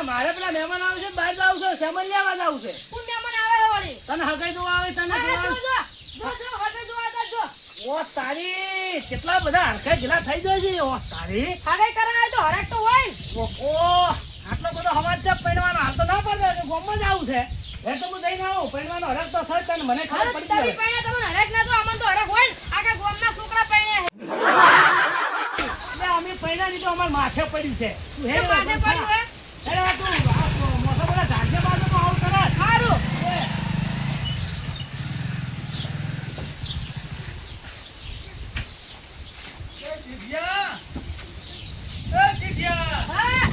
મારે પેલા મહેમાન આવે છે બહાર જાવ છે સામાન લેવા જાવ છે કોણ મહેમાન આવે વળી તને હગાઈ દો આવે તને જો હટે જો આ જો ઓ તારી કેટલા બધા હરખા ગેલા થઈ જાય છે ઓ તારી હગાઈ કરાવે તો હરેક તો હોય ઓ આટલો બધો હવાજ છે પૈણવાનો હાલ તો ના પડે કે ગોમમાં જ આવું છે એ તો હું જઈને આવું પૈણવાનો હરખ તો સર તને મને ખબર પડી તમે જાય પૈણા તમને હરેક ના તો અમન તો હરેક હોય આખા ગામના છોકરા પૈણે એટલે અમે પૈણાની તો અમાર માથે પડી છે તું છે માથે પડ્યું હે અરે તું મોટા મોટા ઝાડને બાજુ તો આવું કરે સારું હા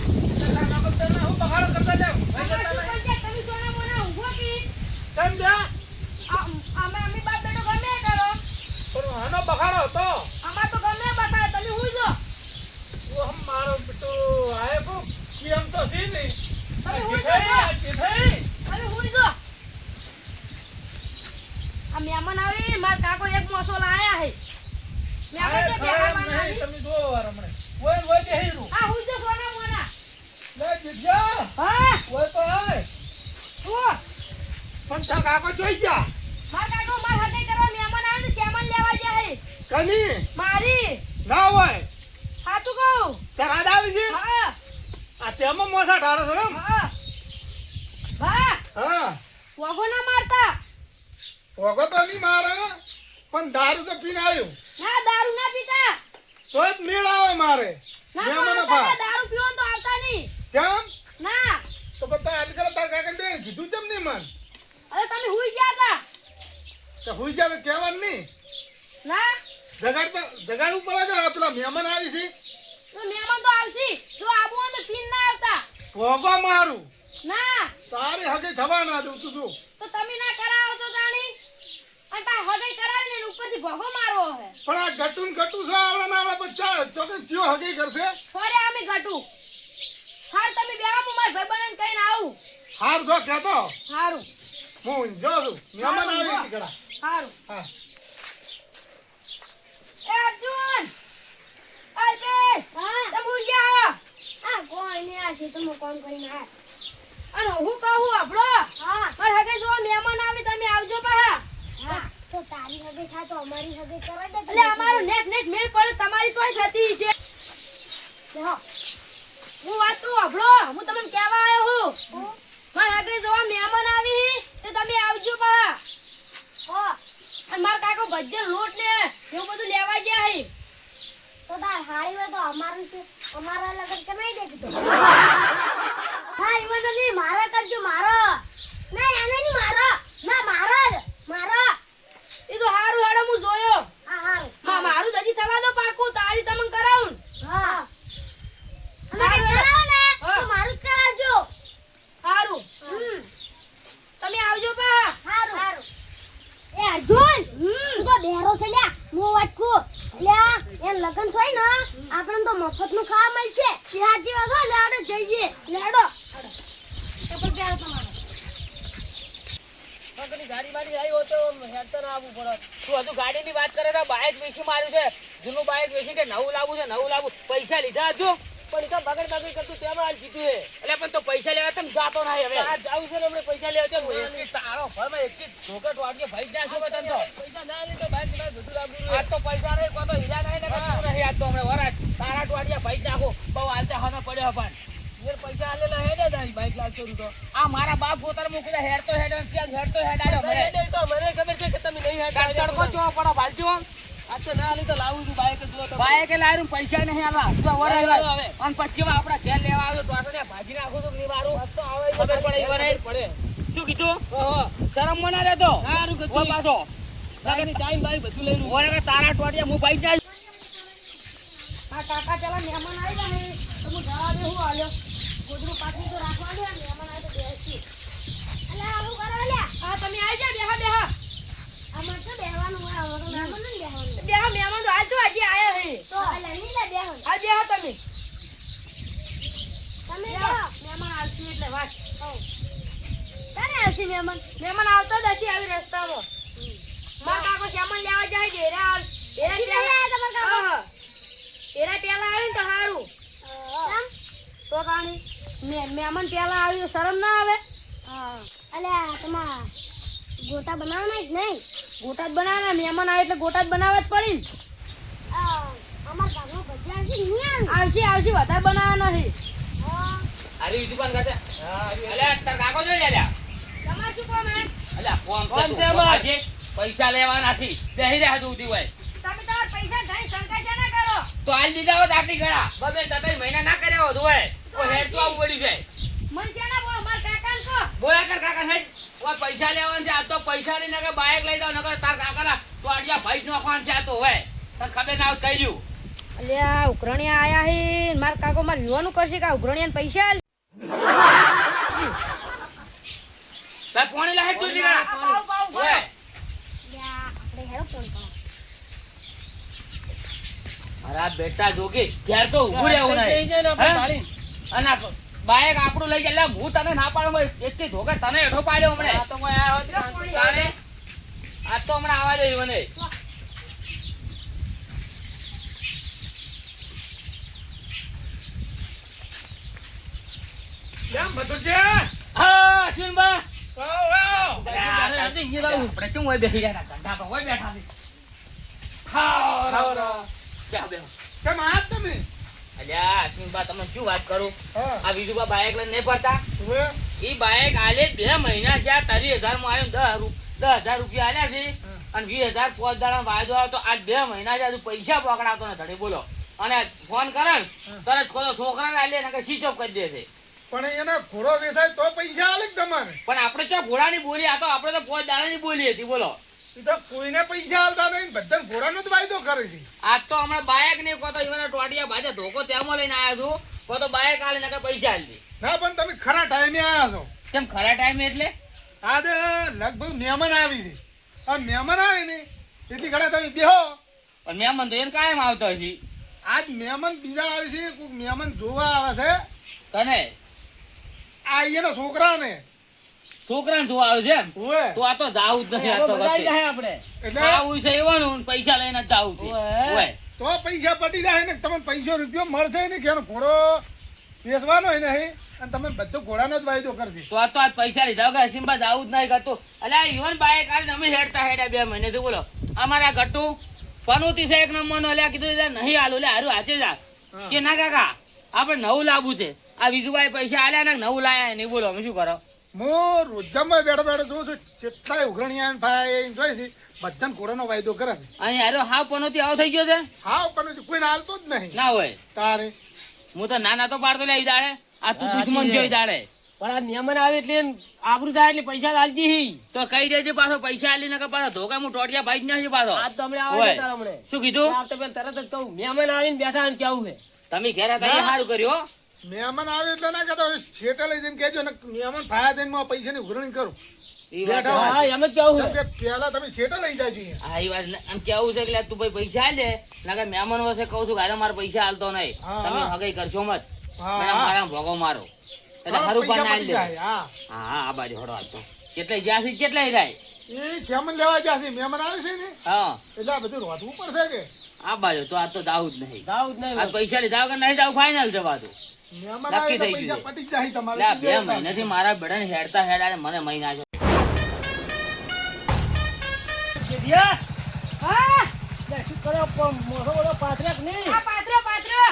તમે સોના મોના ઊંઘો કી અમે બાપ બેટો ગમે કરો અમાર તો ગમે બતાવે તમે હુઈ જો તમે હુઈ જો આ મહેમાન આવી માર કાકો એક મોસો લાયા હે મહેમાન જે બેહા માનાવી આ હુઈ જો સોના મોના હા ઓ માર કાકો માર હટે કરવા મહેમાન આવે તો સામાન લેવા જાય હે મારી સાચું કહું હા હા ભા વગો ના મારતા પણ દારૂ તો પીને આવ્યું ના દારૂ ના પીતા તો જ મેળ આવે મારે ના મહેમાનો આવતા ભા. દારૂ પીવો તો આવતા નહીં ચમ ના તો બધા આજકાલ તાર કાકા બે કીધું ચમ નહીં મન હવે તમે હુઈ ગયા હતા કે હુઈ જા તો કહેવાનું નહીં ના જગાડવું પડે છે પેલા મહેમાન આવી છે તો મહેમાન તો આવશે જો આબુ હોય તો પીન ના આવતા ભોગો મારું ના તારી હગે થવા ના દઉં તું જો તો તમે ના કરાવો તો જાણી અને પા હગાઈ કરાવીને એની ઉપરથી ભોગો મારવો હે પણ આ ગટું ને ગટું છે આવડા ના આવડા બચ્ચા તો કે ચિયો હગે કરશે ફરે અમે ઘટું હાર તમે બેહા હું માર ભાઈબંધને કહીને આવું હાર જો કહેતો સારું હું જો છું મહેમાન આવી છે કડા સારું હા એ અર્જુન અલ્પેશ તમે હુઈ ગયા કોણ ને આ છે તમે કોણ કરીને આ અને હું કહું આપણો માર હગે જો મહેમાન આવે તમે આવજો પાહા હા તો તારી હગે થા તો અમારી હગે કરવા દે એટલે અમારું નેટ મેળ પડે તમારી તોય થતી છે દેહો હું વાત કહું આપણો હું તમને કહેવા આવ્યો હું માર હગે જો મહેમાન આવી તે તમે આવજો પાહા હો અને માર કાકો ભજ્જન લોટ ને એવું બધું લેવા ગયા હે તો તાર હારી હોય તો અમારું છે અમારા લગન કમાઈ દે તો હા ઈવન તો નહીં મારા કરજો મારો ના એને નહીં મારો ના મારો જ મારો એ તો હારું હેડો હું જોયો હા હારું મારું જ હજી થવા દો પાકું તારી તમને કરાવું હા અમે કરાવો ને તો મારું જ કરાવજો હારું તમે આવજો પાહા હારું હારું એ અર્જુન તું તો બેરો છે લ્યા હું વાટકુ લ્યા એ લગન થાય ને આપણને તો મફત નું ખાવા મળશે સાચી વાત હો લેડો જઈએ લેડો ચપ્પલ પહેરો તમારો ગાડી વાડી આવી હોય તો હેડતો ના આવવું પડે તું હજુ ગાડીની વાત કરે તો બાઇક વેચી માર્યું છે જૂનું બાઇક વેચીને નવું લાવવું છે નવું લાવવું પૈસા લીધા હજુ પણ એ તો બગડ કરતું તેમાં હાલ જીતું છે એટલે પણ તો પૈસા લેવા તમે જાતો નહીં હવે આ જાવું છે ને હમણાં પૈસા લેવા છે તારો ઘરમાં એક ઢોકટ વાડીએ ભાઈ જશે બધા તો પૈસા ના લીધો બાઇક ના બધું લાવવું આજ તો પૈસા નહીં કોઈ તો હીરા નહીં ને કશું નહીં આજ તો હમણાં વરાજ તારા વાડીએ ભાઈ નાખો બહુ હાલતા હનો પડ્યો પણ પૈસા આલેલા હેડે દાઈ બાઈક લાવતો તો આ મારા બાપ પોતાને મૂકીને હેડતો હેડ ક્યાં હેડતો હેડાડો મને ખબર છે કે તમે નહીં હેડતા તડકો જોવા પડો ભાલજો આ તો ના લીધો લાવું છું બાઈક જો તો બાઈક લાવ્યું પૈસા નહીં આલવા જો વરાય હવે અને પછી આપડા ઘેર લેવા આવ્યો ટોટો ભાજી નાખું તો નિવારું તો આવે ખબર પડે વરાય પડે શું કીધું શરમ મના લેતો સારું કીધું પાછો લાગની ટાઈમ ભાઈ બધું લઈને ઓરે તારા ટોટિયા હું ભાઈ જાય આ કાકા ચલા મહેમાન આવ્યા હે તો હું જવા દે હું આલ્યો ગોદરું પાટલી તો રાખવા દે મહેમાન આવે તો બેસી અલા આવું કરો લ્યા હા તમે આવી જા બેહા અમાર તો બેહવાનું હોય અમારું નામ નહીં બેહવાનું બેહા મહેમાન તો આજ જો હજી આયા હે તો અલા નહીં લે બેહવાનું આ બેહા તમે તમે બેહો. બેહો મહેમાન આવશે એટલે વાત ક્યારે આવશે મહેમાન મહેમાન આવતો જ હશે આવી રસ્તામાં મારા કાકો સામાન લેવા જાય છે એરા હજી નહીં આયા તમારા કાકો? એરા પેલા આવે ને તો સારું કેમ? તો કાણી મહેમાન પેલા આવ્યું શરમ ના આવે? અલ્યા તમાર ગોટા બનાવવાના જ નહીં. ગોટા જ બનાવવાના, મહેમાન આવે એટલે ગોટા જ બનાવવા જ પડી ને. અમાર ઘરનો ભજીયા છે નહીં આવશે આવશે, વધારે બનાવવાના છે. અરે ઈ દુકાન કાતે અલ્યા તાર કાકો જોઈ અલ્યા તમારે શું કામ હે? અલ્યા કોમ કોમ છે છે તું અમાર? આજે પૈસા લેવાના છે બેહી રહ્યા તું ઉધી હોય તમે તમારા પૈસા ગઈ શંકા છે ના કરો. તો હાલ દીધા હોત આટલી ગણા બબે તતઈ મહિના ના કર્યા હોત હોય ઓ હેડ તો આવું પડ્યું છે મન છે ના બોલ, મારા કાકાને કહો. બોલા કર કાકા હેડ ઓ પૈસા લેવાના છે આ તો પૈસા ની નકર બાઇક લઈ જાવ નકર તાર કાકાના તો આટલા ભાઈ નોખવાન છે આ તો હોય તને ખબર ના હોત કહી દઉં અલ્યા ઉઘરણિયા આયા હે, મારા કાકો માર વિવાનું કરશે કે આ ઉઘરણિયાને પૈસા આલ. તાર પોણી લા હેડ તું લીગા પાવ, પાવ, ઓય આપણે હેરો ફોન કરો. મારા બેટા જોગી ઘેર તો ઊભું રહેવું થઈ જાય ને આપણે નહીં મારી. અને બાઇક આપણું લઈ જાય એટલે હું તને ના પાડું એટલી ધોકે તને હેઠો પાડ્યો હમણે આ તો કોઈ આયો જ નહીં. તારે આજ તો હમણાં આવા દે મને કેમ બધું છે હા અશ્વિનબા આપણે શું હોય બેસી રહ્યા હતા? ધંધા તો હોય બેઠા છે. ખાઓ, ખાઓ રહો. બેહો, બેહો. કેમ આયા તમે અલ્યા અશ્વિનબા તમે શું વાત કરું હા આ બીજું બાઇક લઈને નહીં ફરતા હવે ઈ બાઇક આલે 2 મહિના છે 30,000 માં આવ્યો 10,000 રૂપિયા આલ્યા છે અને 20,000 પોચ દાડા વાયદો આવ્યો તો આજ 2 મહિના છે હજુ પૈસા પકડાતો ને ધડે બોલો અને ફોન કરે ને તરત કોઈ છોકરાને આલે ને સ્વિચ ઓફ કરી દે છે પણ એને ઘોડો વેચાય તો પૈસા આલે કે તમારે પણ આપણે તો ઘોડાની બોલી આ તો આપણે તો પોચ દાડાની બોલી હતી બોલો એ તો કોઈને પૈસા આલતા નહીં બધા ઘોડાનો જ વાયદો કરે છે આજ તો હમણાં બાઇક ને કહો તો ઈવન ટોટિયા ભાજે ધોકો તેમાં લઈને આવ્યો છું કહો તો બાઇક આલે નકર પૈસા આલી ના પણ તમે ખરા ટાઈમે આયા છો કેમ ખરા ટાઈમે એટલે આજે લગભગ મહેમાન આવી છે આ મહેમાન આવે ને એટલી ઘણા તમે બેહો પણ મહેમાન તો એને કાયમ આવતો હશે આજ મહેમાન બીજા આવે છે કોઈક મહેમાન જોવા આવે છે તને આ એના છોકરાને છોકરાને જોવા આવે છે એમ ઓએ તો આ તો જાવું જ નથી આ તો મજા આવી વખતે. જાય આપણે. એટલે આવું છે એવાનું ને પૈસા લઈને જ જાવું છે ઓય. ઓય. તો પૈસા પટી જાય ને તમને પૈસો રૂપિયો મળશે ને કે એનો ઘોડો વેચવાનો હોય નહીં અને તમે બધો ઘોડાનો જ વાયદો કરશે તો આ તો આજ પૈસા લીધા વગર હસીમબા જાવું જ નહીં કરતું અલ્યા ઈવન બાઇક આવીને અમે હેડતા 2 મહિનેથી બોલો અમારા ગટ્ટુ પનોતી છે એક નંબરનો અલ્યા કીધું એટલે નહીં હાલું લે હારું હાચે જા હા. કે ના કાકા આપણે નવું લાવવું છે આ વિજુભાઈ પૈસા આલ્યા ને નવું લાયા નહીં બોલો અમે શું કરો હું રોજામાં બેઠો બેઠો જોઉં છું જેટલાય ઉઘરણિયા ભાઈ જોઈ છે બધાને ઘોડાનો વાયદો કરે છે અને યાર હાવ પનોતી આવો થઈ ગયો છે હા પણ કોઈને હાલતો જ નહીં ના હોય તારે હું તો નાના તો પાડતો લે દાડે આ તું દુશ્મન જોઈ દાડે પણ આ મહેમાન આવે એટલે આબરૂ થાય એટલે પૈસા આલજી હી. તો કઈ દેજે પાછો પૈસા આલી નકર પાછો ધોકા હું ટોટિયા ભાઈ જ નથી પાછો આજ તો હમણાં ઓય. આવે છે તારા હમણાં. શું કીધું આ તો પેલા તરત જ કહું મહેમાન આવીને બેઠા ને કેવું છે તમે ઘેર હતા એ ના. સારું કર્યું હો. મહેમાન આવે એટલે ના કહેતો શેઠે લઈ જઈને કહેજો ને મહેમાન ભાયા જઈને હું પૈસાની ઉઘરણી કરું ઈ વાત બેઠા હા સાચી. એમ જ કેવું કેમ છે કે પહેલા તમે શેઠે લઈ જાજો અહીંયા. હા ઈ વાત આમ કેવું છે એટલે તું ભાઈ પૈસા આલે નકર મહેમાન વસે કહું છું કે અરે મારે પૈસા હાલતો નહીં હા, તમે હા. હગાઈ કરશો મત હા, મને હા. મારા ભોગો મારો એટલે હા, હારું પૈસા પણ આલી પતી દે જાય, હા હા હા આ બાજુ હળો હાલતો કેટલાય જ્યાંથી કેટલાય રાય એ શ્યામન લેવા ગયા છે મહેમાન આવે છે ને હા એટલે આ બધું રોધવું પડશે કે આ બાજુ તો આ તો દાવું જ નહીં જાવું જ નહીં આ પૈસા લીધા વગર નહીં જાવ ફાઇનલ જવા દો મહેમાન આવે એટલે નક્કી થઈ પૈસા ગયું. પટી જ જાય તમારે એટલે આ 2 મહિનાથી મારા બડન હેડતા હેડા મને મહિના છે જેઠિયા, હા લે શું કર્યો પણ મોઢો બોલો પાથર્યા કે નહીં? આ પાત્રો પાત્રો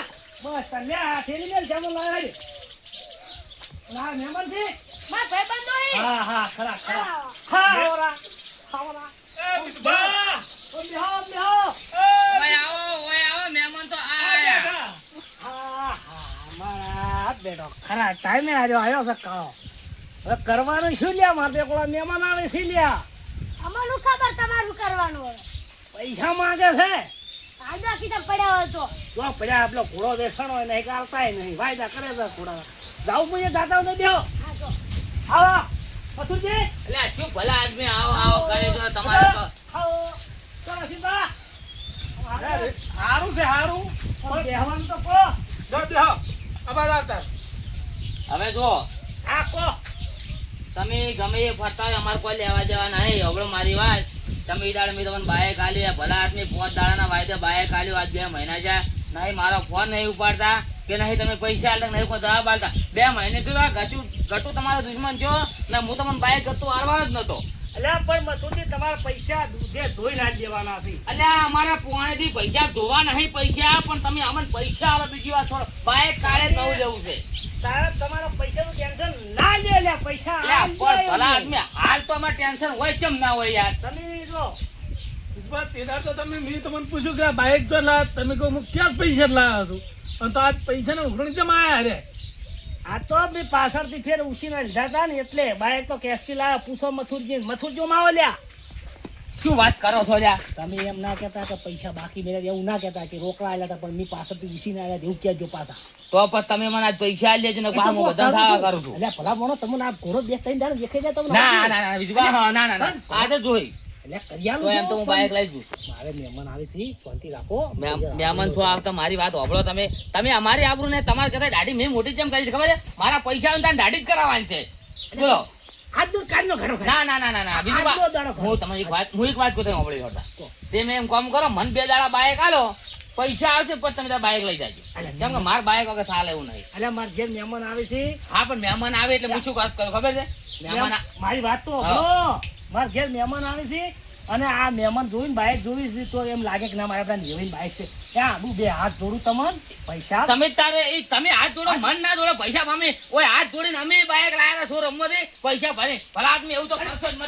બસ તમે આ થેલી મેલ જામો લાવ્યા છે. ના મહેમાન છે મારા ભાઈબંધો હે. હા હા ખરા ખરા ખાવરા ખાવરા ઓ બેહો બેહો ઓય આવો મહેમાન તો આયા હા હા મારા બેટો ખરા ટાઈમે આવ્યો છે કાળો હવે કરવાનું શું લ્યા મારે પેલા મહેમાન આવે છે લ્યા અમારું ખબર તમારું કરવાનું હોય. પૈસા માંગે છે કાયદા કીધા પડ્યા હોય તો જો પડ્યા આપલો ઘોડો બેસણો હોય ને કાલતાય નહીં વાયદા કરે છે ઘોડા જાવું પડે દાતા ને બેહો હા તો આવો પથુજી એટલે શું ભલા આદમી આવો કરે છે તમારે તો આવો ચાલો સીધા સારું છે સારું પણ બેહવાનું તો કહો જો બેહો આભાર આવતા હવે જો આ કહો તમે ગમે એ ફરતા હોય અમારે કોઈ લેવા દેવા નહીં હવળો મારી વાત તમે ઈ દાડે મેં તમને બાઇક આલી ભલા આદમી 5 દાડાના વાયદે બાઇક આલ્યું આજ 2 મહિના છે નહીં મારો ફોન નહીં ઉપાડતા કે નહીં તમે પૈસા આલતા નહીં કોઈ જવાબ આલતા 2 મહિને તો આ ગટુ તમારો દુશ્મન થયો ને હું તમને બાઈક ગટુ હારવાનો જ નતો અલ્યા પણ મથુરજી તમારા પૈસા દૂધે ધોઈ ના દેવાના છે. અલ્યા અમારા પોણેથી પૈસા ધોવા નહીં પૈસા પણ તમે અમને પૈસા આલો બીજી વાત છોડો બાઈક કાલે નવું લેવું છે તારે તમારા પૈસાનું ટેન્શન ના લે લ્યા પૈસા અલ્યા પણ ભલા આદમી હાલ તો અમારે ટેન્શન હોય ચમ ના હોય યાર તમે જો વિશ્વા, તે દાડો તો મેં તમને પૂછ્યું કે આ બાઈક તો લાવ, તમે કહો હું ક્યાં પૈસા લાવ્યો છું અને તો આજ પૈસા ને ઉઘરણી કેમ આયા રે? આ તો મેં પાછળથી ફેર ઉછીને લીધા હતા ને એટલે બાઈક તો કેશથી લાવ્યા. પૂછો મથુરજી માં આવો લ્યા. શું વાત કરો છો લ્યા તમે એમ ના કહેતા કે પૈસા બાકી મેળવ્યા એવું ના કહેતા કે રોકડા આવેલા હતા પણ મેં પાછળથી ઉછીને આવ્યા એવું કહેજો પાછા. તો પણ તમે મને આજ પૈસા આલી લેજો ને બહાર હું બધા ખાવા કરું છું અલ્યા ભલા મોણો તમને આ ઘોડો 2-3 દાડે દેખાઈ જાય તમને ના ના ના બીજું ના ના ના આજે જોઈ અલ્યા કરિયાણું તો એમ તો હું બાઈક લઈ જઉં મારે મહેમાન આવે છે શાંતિ રાખો. મહેમાન છો આવતા મારી વાત હોભળો તમે અમારી આબરૂ ને તમારે કહેતા દાઢી મેં મોટી જેમ કરી છે ખબર છે મારા પૈસા આવે ને દાઢી જ કરાવવાની છે બોલો હાથ દૂર કાઢનો ઘડો ના ના ના ના ના બીજું આજનો દાડો ખરો. હું તમને એક વાત કહું તમે હોભળી હોતા તે મેં એમ કામ કરો મને 2 દાડા બાઈક આલો પૈસા આવશે પછી તમે બાઈક લઈ જાજો કેમ કે માર બાઈક વગર ચાલે એવું નહીં અલ્યા મારા ઘેર મહેમાન આવે છે હા પણ મહેમાન આવે એટલે હું શું કરું ખબર છે મહેમાન મારી વાત તો સાંભળો. મારા ઘેર મહેમાન આવે છે અને આ મહેમાન જોઈને બાઈક જોવી છે તો એમ લાગે કે ના મારે આપણા નેવીન બાઈક છે ત્યાં આબુ 2 હાથ જોડું તમને પૈસા તમે તારે તમે હાથ જોડો મન ના જોડો પૈસા પામે ઓય હાથ જોડીને અમે બાઈક લાયા છો રમવા દે પૈસા ભરે ભલા આદમી એવું તો કરશો જ મત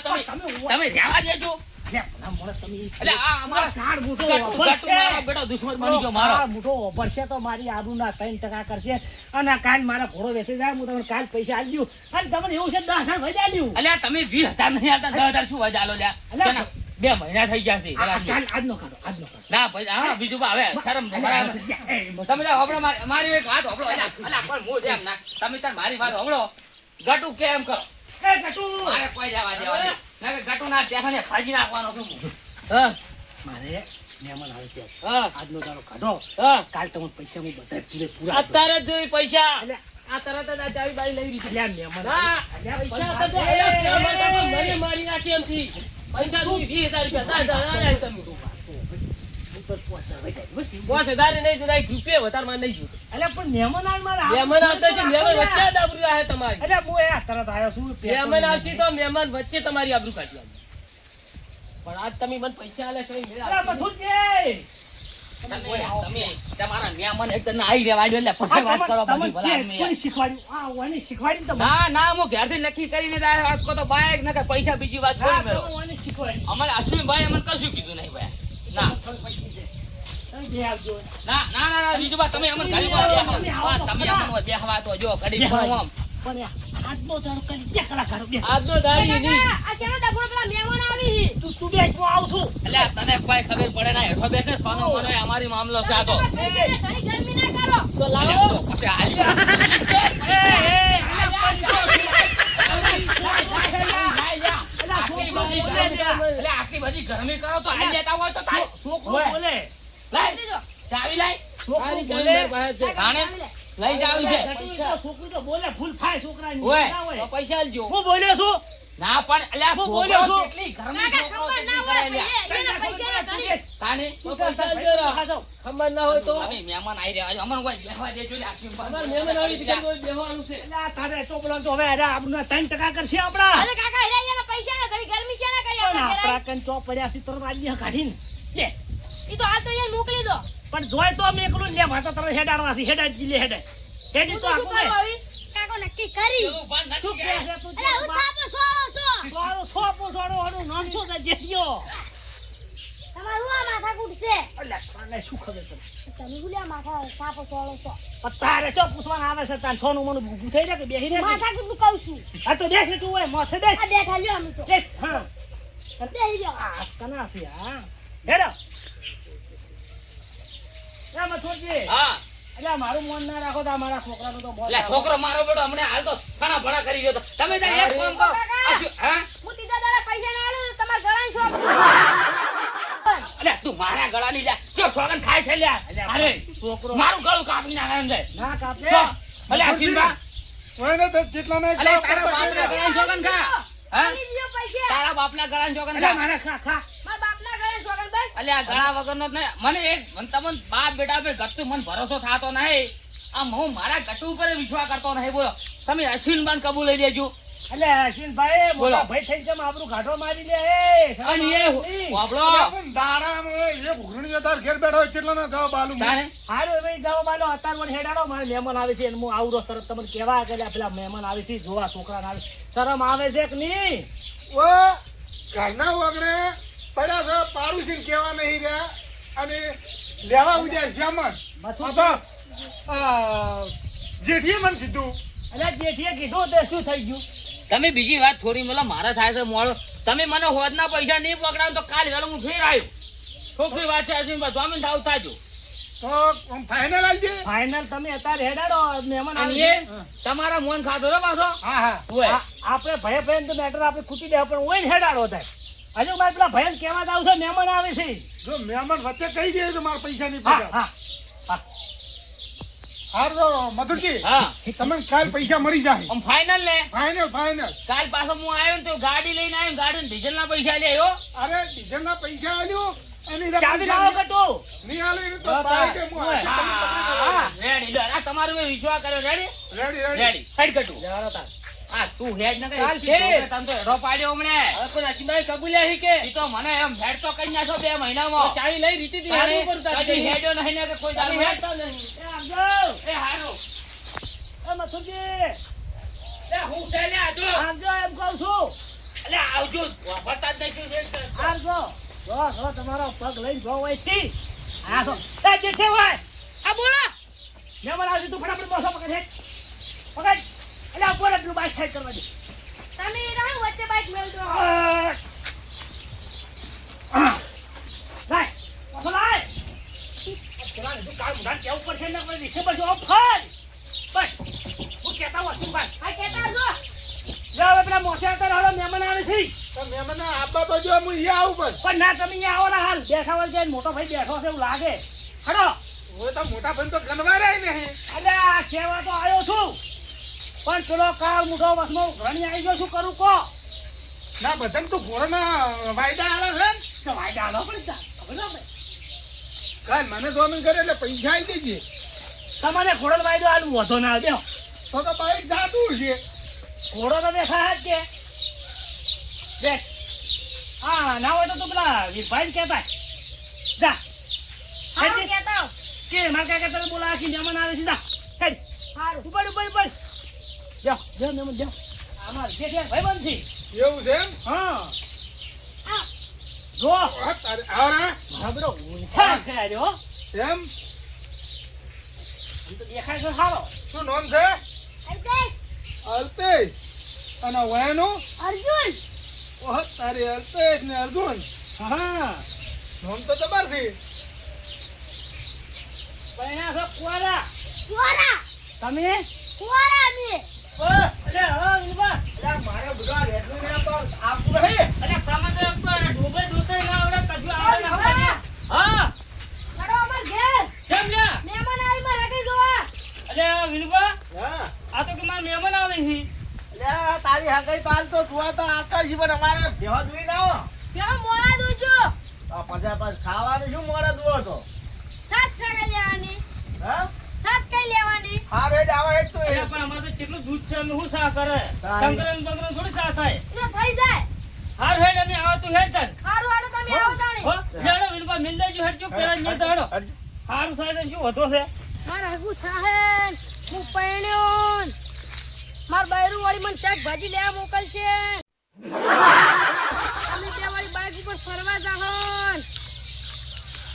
તમે રહેવા દેજો અલ્યા ભલા મોણસ તમે એટલે આ અમારા કાર્ડ મોટો ગટુ મારો બેટો દુશ્મન બની ગયો મારો આ મોટો ઓફરશે તો મારી આબરૂના 3% કરશે અને કાલ મારા ઘોડો વેચી જાય હું તમને કાલ પૈસા આલી દઉં અને તમને એવું છે 10,000 વજા દઉં. અલ્યા તમે 20,000 નહીં આલતા 10,000 શું વજાલો લ્યા અલ્યા, 2 મહિના થઈ ગયા છે કાલ આજનો કાઢો ના ભાઈ હા બીજું હવે શરમ તમે તો હબળો મારી એક વાત હબળો અલ્યા પણ હું જેમ ના તમે તાર મારી વાત હબળો ગટુ કેમ કરો એ ગટુ મારે કોઈ જવા દેવા નહીં. ના કે ગટુ ના ત્યાં ફાજી નાખવાનો છું હું. મારે મહેમાન આવે છે હા આજનો દાડો કાઢો હા કાલ તમને પૈસા હું બધા પૂરેપૂરા અત્યારે જ જોઈ પૈસા અલ્યા, આ તરત જ આ ચાવી બાઈ લઈ લીધી અલ્યા મહેમાન ના, અલ્યા, પૈસા પણ તમે અલ્યા કેમ તમે મને મારી નાખી એમથી પૈસા તું 20,000 રૂપિયા દા તમે ઉપર પહોંચતા વઈ જાય. બસ, 5,000 નહીં તો એક રૂપિયા વધારે માં નહીં જોતું અલ્યા પણ મહેમાન આવે મારા મહેમાન આવતા છે મહેમાન વચ્ચે જ આબરૂ આવે તમારી અલ્યા હું એ તરત આવ્યો છું મહેમાન આવશે તો મહેમાન વચ્ચે તમારી આબરૂ કાઢી આવે પણ આજ તમે મને પૈસા આલે છે અલ્યા મથુરજી તમે તમારા મહેમાન એકદમ આવી રહેવા દો એટલે પછી વાત કરો બધી ભલા આદમી યાર. શીખવાડ્યું તમે ના ના હું ઘેરથી નક્કી કરીને દાળ વાત કહો તો બાઈક ના કે પૈસા બીજી વાત છોડી મેળો અમારે અશ્વિનભાઈ અમને કશું કીધું નહીં ભાઈ ના ના ના ના ના બીજું વાત તમે અમને ઘડી માં બેહવા તમે અમને બેહવા તો જો ઘડી આમ આજનો દાડો કરી 2 કલાક કાઢો, 2 આજનો દાડી નહીં આ શેનો ડબો પેલા મહેમાન આવી છે તું બેસ હું આવું છું. એટલે તને કોઈ ખબર પડે ના હેઠો બેઠે સોનો મોનો એ અમારી મામલો છે આ તો ઘણી ગરમી ના કરો તો લાવો તો પછી આલી એટલે આટલી બધી ગરમી કરો તો આલી લેતા હોય તો થાય. છોકરો બોલે લાય ચાવી લાય છોકરો બોલે આને લઈ જાવી છે છોકરું તો બોલે ભૂલ થાય છોકરાની ઓય ના હોય. તો પૈસા આલજો હું બોલ્યો છું ના પણ અલ્યા હું બોલ્યો છોકરો છું. કેટલી ગરમી કાકા છોકરો ખબર ના કેટલી હોય કરાયેલી. એના પૈસા ના ઘણી તાને તો પૈસા આલજો રા. ખબર ના હોય તો અમે મહેમાન આવી રહ્યા અમન કોઈ બેહવા દેજો લે આશીમ પર મહેમાન આવી દીકરા કોઈ બેહવાનું છે એટલે આ તારે ચોપડા તો હવે અરે આપણને 3% કરશે આપણા અરે કાકા હિરાયાના પૈસા ના ઘણી ગરમી છે ને કરી પણ આપણે આપણા કન ચોપ પડ્યા છે તરત આલી કાઢીને લે ઈ તો હાલ તો યાર મોકલી દો પણ જોય તો અમે એકલું લે માતા તરત હેડાડવા છે હેડાડ જી લે હેડાડ હેડી હું તો તો શું આખું કરું લે હવે કાકો નક્કી કરી એવું બંધ તું નથી કે કે છે તું અરે હું થાપો છો તારો સોપો સોડો ઓડું નામ છો તે જેઠિયો તમારું આ માથા કૂટશે અલ્યા તને શું ખબર તને તમે બોલ્યા માથા થાપો સોળો છો પણ તારે ચો પૂછવાના આવે છે તાન સોનું મનું ઊભું થઈ જાય કે બેહી રહે માથા કૂટનું કહું છું આ તો દેશ તું હોય મોસે દેશ આ બેઠા લ્યો અમે તો દેશ હા બેહી જાઓ આ કના છે હા હેડો રામ થોજી હા અલ્યા મારું મન ના રાખો તો આ મારા છોકરાનું તો બોલ લે છોકરો મારો બેટો હમણે હાલ તો ઘણા ભણા કરી ગયો તો તમે તાર એક ફોન કરો આ શું હા હું ત્રીજા દાડા પૈસા ના આલું તો તમારા ગળાની શોખ અલે તું મારા ગળાની લે જો છોકન ખાય છે લે અરે છોકરો મારું ગળું કાપી નાખે એમ લે ના કાપે તો અલે આશીર્વાદ કોઈને તો જેટલા ને અલે તારા બાપના ગળાની છોકન ખા હા આલી દીધો પૈસા તારા બાપના ગળાની છોકન અલ્યા ખા મારા ખા ખા મારા બાપના ઘરે શોખન ભાઈ અલે આ ગળા વગરનો જ નહીં મને એક મને તમને બાપ બેટા બે ગતું મને ભરોસો થાતો નહીં આમ હું મારા ગટુ ઉપર વિશ્વાસ કરતો નહીં બોલો તમે અશ્વિનબાન કબૂલ લઈ લેજો એટલે અશ્વિનભાઈ બોલો. મોટા ભાઈ થઈ કેમ આપણું ઘાટો મારી લે એ અને એ વાપડો પણ દાડામાં એ ઘૂઘણી તાર ઘેર બેઠો હોય કેટલો ના જવાબ આલું તારે હારું ભાઈ જાઓ બાલો અત્યારે મને હેડાડો મારે મહેમાન આવે છે અને હું આવરો તરત તમને કેવા કે લ્યા પેલા મહેમાન આવે છે જોવા છોકરાને આવે શરમ આવે છે કે નહીં ઓ ઘરના વગડે પડ્યા છે પાડોશી કેવા નહીં રહ્યા અને લેવા ઉડ્યા શ્યામન જેઠીએ મને કીધું એટલે જેઠીએ કીધું તે શું થઈ ગયું તમે બીજી વાત થોડી બોલો મારા થાય છે મોડો તમે મને હોદના પૈસા નહીં પકડાવ તો કાલ વેલો હું ફેર આવ્યો છોકરી વાત છે અશ્વિનભાઈ જામીન થાવ થાજો તો ફાઇનલ આલજે ફાઇનલ તમે અત્યારે હેડાડો મહેમાન અને આવે એ તમારા મોન ખાધો રે પાછો હા હા હોય આપણે ભય ભયન તો મેટર આપણે ખૂટી દે પણ ઓય ને હેડાડો થાય હજુ મારે પેલા ભયન કેવા જ આવશે મહેમાન આવે છે જો મહેમાન વચ્ચે કહી દે તો મારા પૈસા નહીં હા પગાર હા હારો મધુરજી હા તમને કાલ પૈસા મળી જાય આમ ફાઇનલ ને ફાઇનલ ફાઇનલ કાલ પાછો હું આવ્યો ને તો ગાડી લઈને આવ્યો ગાડી ડીઝલ ના પૈસા લે આવ્યો અરે ડીઝલ ના પૈસા આલ્યો એની ચાવી લાવો કટો નહીં આલે એને તો બાઈકે હું આશે તમને રેડી લો આ તમારો મેં વિશ્વાસ કર્યો ready ready ready ready side કટું હા તું હેડ ન ચાલ કઈ ફેર. તમ તો હેડો પાડ્યો હમણે પણ અસીમાઈ કબૂલ્યા હી કે ઈ તો મને એમ હેડ તો કઈ નાખો 2 મહિનામાં ચાવી લઈ રીતી થી તારે હારું પર કદી હેડ્યો નહીં ને કે કોઈ દાડો હેડ હેડતા નહીં એ આવજો એ હારો એ મથુરજી એ હું ચાલે આજો આવજો એમ કહું છું એટલે આવજો વાપરતા જ નહીં હેડ આવજો જો તમારો પગ લઈને જો હોય થી આ તો એ જે છે હોય આ બોલો મહેમાન આવશે તું ફટાફટ બોસો પકડ હેડ પકડ એટલે ઉપર એટલું બાઈક સાઈડ કરવા દે તમે રાણ વચ્ચે બાઈક મેલજો લાય બોસો લાય પેલા તું કાળ મુઢા કેવું પડશે ને કોઈ વિશે બસ ઓફ ફળ બસ હું કહેતા હું અશ્વિનભાઈ આ કેતા જો લે હવે પેલા મોસે આવતા રહો મહેમાન આવે છે તો મહેમાન આપવા તો જો હું અહીંયા આવું પણ ના તમે અહીંયા આવો ને હાલ બેઠા હોય છે મોટો ભાઈ બેઠો છે એવું લાગે હડો હું તો મોટા ભાઈ તો ગણવા રહી નહીં અલે આ કહેવા તો આવ્યો છું પણ પેલો કાળ મુઢો વસમો ઘણી આવી ગયો શું કરું કો ના બધાને તો ઘોડાના વાયદા આલે છે ને. તો વાયદા આલો પણ તા ખબર ના પડે. કાલ મને જોમીન કરે એટલે પૈસા આવી દેજે તમારે ઘોડો વાયદો આલું વધો ના દેવો તો બાઈક જાતું છે ઘોડો તો દેખાય જ કે દેખ હા ના હોય તો તું પેલા વીરભાઈ કહેતા જા હારું કેતા કે મારે કાકા તને બોલા છે મહેમાન આવે છે જા હેડ હારું ઉપર જાઓ જાઓ મહેમાન જાઓ અમાર જે ભાઈ બન છે એવું છે એમ હા જો હા, તારે આવરા મારા બધો ઊંચા છે આજે હો એમ આમ તો દેખાય છે સારો શું નામ છે અલ્પેશ અને વયનું અર્જુન ઓહ તારે અલ્પેશ ને અર્જુન હા નામ તો જબર છે પૈણા છો કુવારા કુવારા તમે કુવારા અમે અરે હા વિનબા મારે બધા રેટલું ને તો આપવું નહીં અરે તમે તો એમ તો ડૂબે ડૂબે ના આવડે કશું આવડે ના આવડે હા ચડો અમાર ઘેર કેમ લ્યા મહેમાન આવી માં રાખી જોવા અરે વિનુભા હા આ તો કે મારા મહેમાન આવે છે એટલે તારી હગાઈ પાલ તો તું તો આકાશી પણ અમારે ભેવા જોઈ ના આવો પેલા મોળા દોજો પછી ખાવાનું શું મોડા જુઓ તો સાસ કઈ લેવાની હા સાસ કઈ લેવાની હા રેડ આવા હેડ તો અરે પણ અમારે તો કેટલું દૂધ છે અમે શું સા કરે સારી. શંકરન બંકરન થોડી સા થાય એટલે થઈ જાય હાર હેડ અને આવ તું હેડ તન હારું હારું તમે આવો તાણી હો લેડો વિનુભા મિલ દેજો હેડ જો પેલા નહીં તો હેડો હારું થાય તો શું વધો છે મારા હગુ થાહેન હું પૈણ્યો માર બૈરું વાળી મને શાકભાજી લેવા મોકલશે અમે બે વાળી બાઈક ઉપર ફરવા જાહન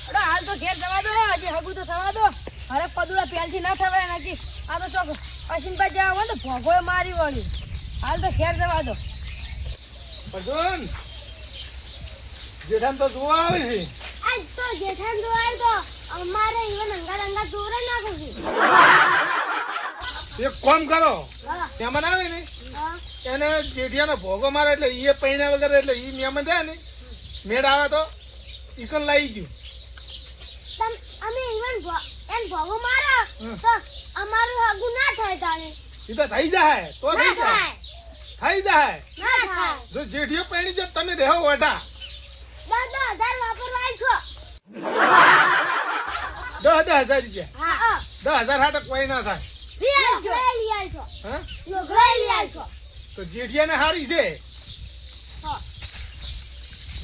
અરે હાલ તો ઘેર જવા દો હજી હગુ તો થવા દો અરે પદુડા પેલથી ના થવાય નાખી આ તો ચોક અશ્વિનભાઈ જવા હોય ને ભોગોય મારી વળી હાલ તો ઘેર જવા દો અર્જુન જેઠાન તો જોવા આવે છે આજ તો જેઠાન જોવાય તો અમારે ઈવન અંગા જોરે નાખું છું એક કામ કરો હા મહેમાન આવે ને હા એને જેઠિયાનો ભોગો મારે એટલે એ પૈણા વગર એટલે એ મહેમાન થાય ને મેળ આવે તો ઈકન લાવી ગયું અમે ઈવન એન ભોગો મારો તો અમારું હગું ના થાય તાણે એ તો થઈ જાય તો ના થઈ જાય થાય થઈ જાય ના થાય જો જેઠિયો પૈણી જો તમે દેહો વટા 10,000 વાપરવા છો 10,000 રૂપિયા હા 10,000 હાટે કોઈ ના થાય. લઈ આવજો હા? લુગડા લઈ આવજો તો જેઠિયાને હારી છે. હા.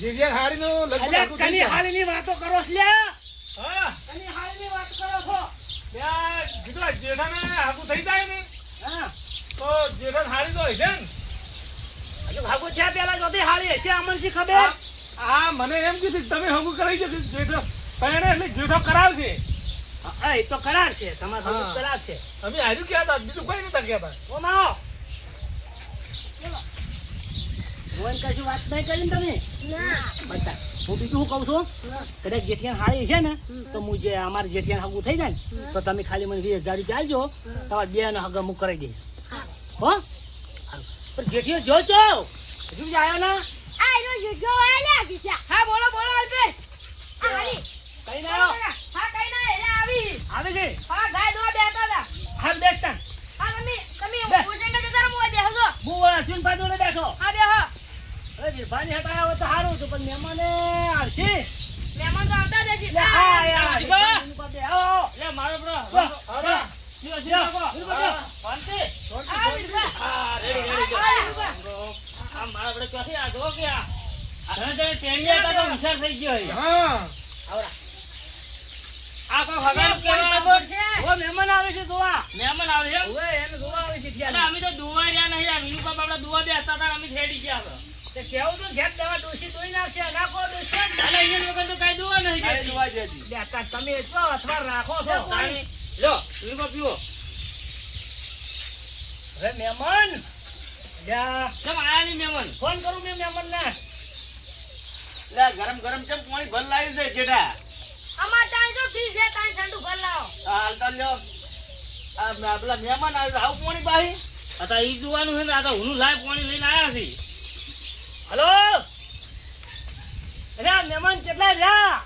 જેઠિયાને હારીનું લગભગ અલ્યા આખું થઈ કની જાય. હાલીની વાતો કરો છો લ્યા? હા. કની હાલીની વાત કરો છો? ત્યાં કીધું જેઠાને આખું થઈ જાય ને હા. તો જેઠાને હારી તો હશે ને. હજુ ભાગો થયા પહેલા જોતી હાલી હશે અમને શી ખબર? હા, મને એમ કીધું કે તમે હગું કરાવી જશે જેઠો પહેણે એટલે જેઠો કરાવશે. હા, એ તો કરાર છે તમારે હા. હજુ કરાર છે. અમે હાર્યું ક્યાં હતા બીજું કોઈ નતા કહેતા. ઓ માઓ રોહન કશું વાત નહીં કરી ને તમે બતા હું બીજું શું કહું છું કદાચ જેઠિયાન હાળી છે ને તો હું જે અમારે જેઠિયાન હગું થઈ જાય ને તો તમે ખાલી મને 20,000 રૂપિયા આલજો તમારે બે ને હગા હું કરાવી દઈશ હો હારું. પણ જેઠિયો જો છો હજુ બી આવ્યો ના આ રો જો આલ્યા જીછા હા બોલો બોલો અલ્પેશ આ હાલી કઈ ના આવ્યો હા કઈ ના એને આવી આવે છે હા ગાય દોવા બેઠા હતા હાલ બેસતા હા તમે બે. ભૂષણ જતા રહો હું બેહો છો હું અશ્વિન પાછો ને બેઠો હા બેહો અરે વીરભાઈ હટાયા હોય તો સારું હતું પણ મહેમાને આવશે મહેમાન તો આવતા જ હશે લે હા યાર જીભા. વીરભાઈની પાસે આવો લે મારો બ્રો હા. જીઓ જીઓ વીરભાઈ શાંતિ હા વિરભા હા રેડી રેડી હા વિરભા આ મારા બ્રો ક્યાંથી આ જો કે આ તમે ટેંગિયા હતા તો વિચાર થઈ ગયો છે. હા. આવરા આ કોઈ હગાનું કહેવાય બોલ. ઓ મહેમાન આવે છે જોવા મહેમાન આવે છે ઓવે એને જોવા આવે છે એટલે ત્યાં અમે તો દુવા રહ્યા નહીં આ વિનુ બાપા આપડા દુવા બે હતા તાર અમે ખેડી ગયા હવે. તે કેવું તો ઘેર દવા ડોસી દોઈ નાખશે નાખો ડોસી અલે અહીંયા વગર તો કઈ દુવા નહીં દેતી. લે તા તમે છો અથવા રાખો છો તાણી. લો વિનુ બાપ પીવો હવે મહેમાન લ્યા કેમ આયા નહીં મહેમાન ફોન કરું મેં મહેમાન ને ગરમ ગરમ કેમ પાણી ભર લાવી છે જેઠા. અમાર ત્યાં જો ફ્રીજ છે ત્યાં ઠંડુ ભર લાવો હાલતા લ્યો. આ પેલા મહેમાન આવે છે આવું પાણી પાહી. આ ઈ જોવાનું છે ને આ તો હુનું લાય પાણી લઈને આયા છે. હલો અરે આ મહેમાન કેટલા રહ્યા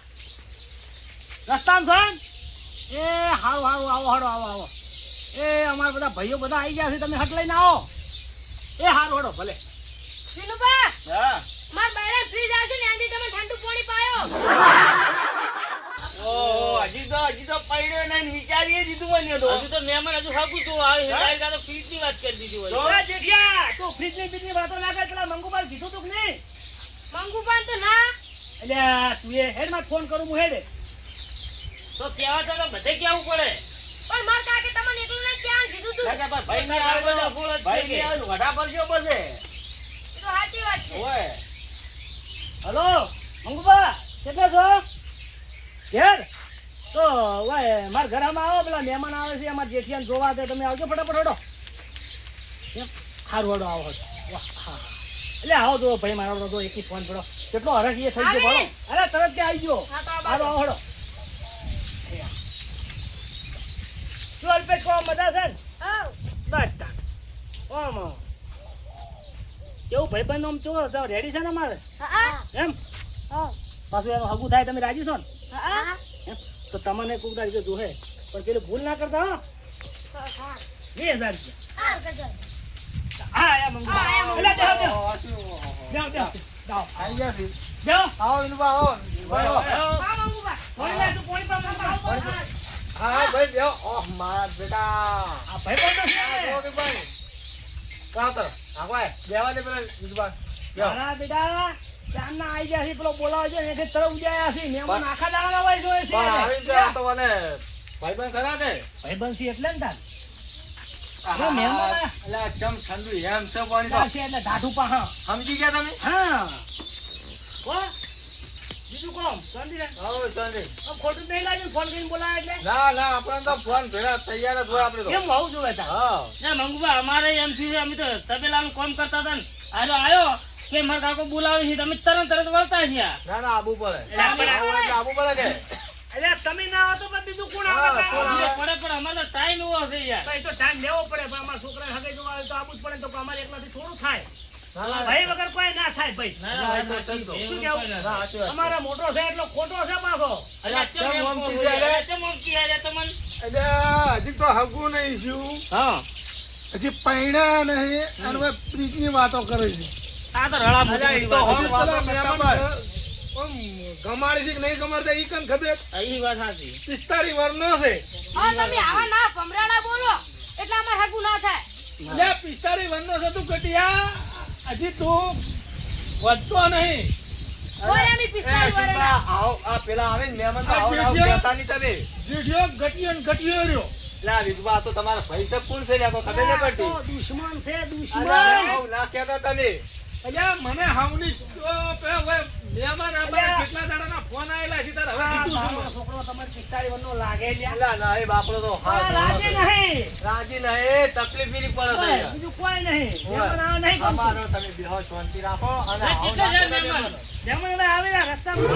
રસ્તામાં છો એ હારું હારું આવો હાડો આવો આવો એ અમારા બધા ભાઈઓ બધા આવી ગયા છે તમે હટ લઈને આવો એ હારું હાડો ભલે વિનુભા હા. માર બૈરે ફ્રીજ આવશે ને આંધી તમે ઠંડુ પાણી પાયો ઓહો, હજી તો પડ્યો નહીં વિચારીએ દીધું હોય તો. હજુ તો મહેમાન હજુ હકું તું આવે છે તારી કાં તો ફીટની વાત કરી દીધી હોય. તો? અરે જેઠિયા તું ફ્રીજની બીજની વાતો ના કર પેલા મંગુભાઈ કીધું તું કે નહીં મંગુપાન તો ના એટલે તું એ હેડમાં ફોન કરું હું હેડે તો કહેવા તો બધે કેવું પડે. પણ માર કાકે તમને એટલું નહીં ક્યાં કીધું તું ભાઈ ની આવે તો ભાઈ ની આવે તો વઢા પડજો બસે. એ તો સાચી વાત છે ઓય. હલો મંગુભા કેટલા છો ઘેર તો વાય મારા ઘરમાં આવો પેલા મહેમાન આવે છે અમારા જેઠિયાને જોવા દે તમે આવજો ફટાફટ હડો એમ સારું હડો આવો હડો. વાહ, હા હા. એટલે આવો જો ભાઈ મારો તો એકી ફોન પડો કેટલો હરખ એ થઈ ગયો બોલો અરે તરત કે આવી ગયો હા તો આ હાલો બાજુ. આવો હડો શું અલ્પેશ કહો મજા છે ને હા બસ તાન. ઓમ ઓમ. કેવું ભાઈબંધ આમ ચો રેડી છે ને મારે હા એમ હા પાછું એનું હગું થાય તમે રાજી છો ને હા એમ? તો તમને કોક દાડી જોહે પણ પેલું ભૂલ ના કરતા હો હા 20,000 રૂપિયા આ કરજો હા આયા મંગુ હા, આયા મંગુ. એટલે બેહો, બેહો. ઓહો, શું? બેહો, બેહો. જાઓ. આવી ગયા છે. બેહો. આવો વિનુભા, આવો. બેહો, બેહો. હા મંગુપા પોણી લે, તું પોણી પા, મંગુ. હા ભાઈ બેહો. ઓહ મારા બેટા. આ ભાઈબંધો છે આ ને. જો કે ભાઈ. કાં તર? આગવાય. બેહવા દે પેલા વિનુભા. બેહો. મારા બેટા ચાંદના આઈ ગયા છે પેલો બોલાવે છે ને એટલે તરફ ઉજાયા છે મહેમાન આખા દાડાના હોય જોઈએ છે પણ આવીને ત્યાં તો મને ભાઈબંધ ખરા કે? ભાઈબંધ છે એટલે ને તાર આહા, મહેમાન આયા. અલા, ચમ ઠંડુ એમ છે પાણી તો. છે એટલે ઢાઢું પા હા સમજી ગયા તમે? હા હો બીજું કોમ શાંતિ રે આવો સંજય. આમ ખોટું જ નહીં લાગ્યું ફોન કરીને બોલાવે એટલે ના ના આપણે તો ફોન ભેળા તૈયાર જ હોય આપણે તો. કેમ હોવું જોઈએ તાર હા. ના મંગુભા અમારે એમ થયું છે અમે તો તબેલાનું કામ કરતા હતા ને આનો આયો કે મારા કાકો બોલાવે છે તમે તરત વળતા છીએ. ના ના આબુ પડે. એટલે આપણે આવું એટલે આબુ પડે કે? એટલે તમે ના આવો તો પણ બીજું કોણ હા, આવે કોણ આવે? પડે પણ અમારે ટાઈમ એવો હશે યાર. ભાઈ તો ટાઈમ લેવો પડે પણ અમારા છોકરાને હગે જોવા આવે તો આવું જ પડે તો અમારે એકલાથી થોડું થાય ના ના ભાઈ વગર કોઈ ના થાય ભાઈ ના, ના, ના, એ તો સાચી સંતો. છે. શું એવું કેવું? કોઈ ના ના, થાય. સાચી વાત. અમારા મોટો છે એટલો ખોટો છે પાછો અલ્યા, ચમ ચમ એમ આમ કહો કીધું યાર? યાર? ચમ આમ કીધું યાર તમને? એટલે હજી તો હગું નહીં છું. હા હજી પૈણા નહીં અને હવે પ્રીતની વાતો કરે છે. આ તો રળા અલ્યા, એ તો મોટી હજી વાત. પેલા મહેમાન આમ ગમાડી છે કે નહીં ગમાડતા ઈ કન ખબર અહીં વાત સાચી 45 વર્ષનો છે હા તમે આવા ના ભમરાડા બોલો એટલે અમાર હગું ના થાય લે 45 વર્ષનો છે તું કટિયા હજી તું વધતો નહીં ઓય અમે 45 વર્ષના આવો આ પેલા આવે ને મહેમાન તો આ આવો આવો જેઠિયો. કહેતા નહીં તમે જેઠિયો ગટિયો ને ગટિયો રહ્યો લા વિધવા તો તમારા ભાઈ સબ કોણ છે લ્યા, કોઈ ખબર નહીં પડતી તો દુશ્મન છે દુશ્મન આવું ના કહેતા તમે અલ્યા મને હાવની મહેમાન આપવાના કેટલા દાડાના ફોન આયેલા છે તારે હવે કીધું શું તારો છોકરો તમારે 45 વર્ષનો લાગે લ્યા. લા ના એ બાપડો તો આ લાગે નહીં રાજી નહીં તકલીફ બીરી પડે છે બસ, યાર. બીજું કોઈ નહીં મહેમાન આવે નહીં ગમતું. અમારો તમે બેહો શાંતિ રાખો અને કેટલા આવો છે ના કરો મહેમાન? મહેમાન આવે રસ્તામાં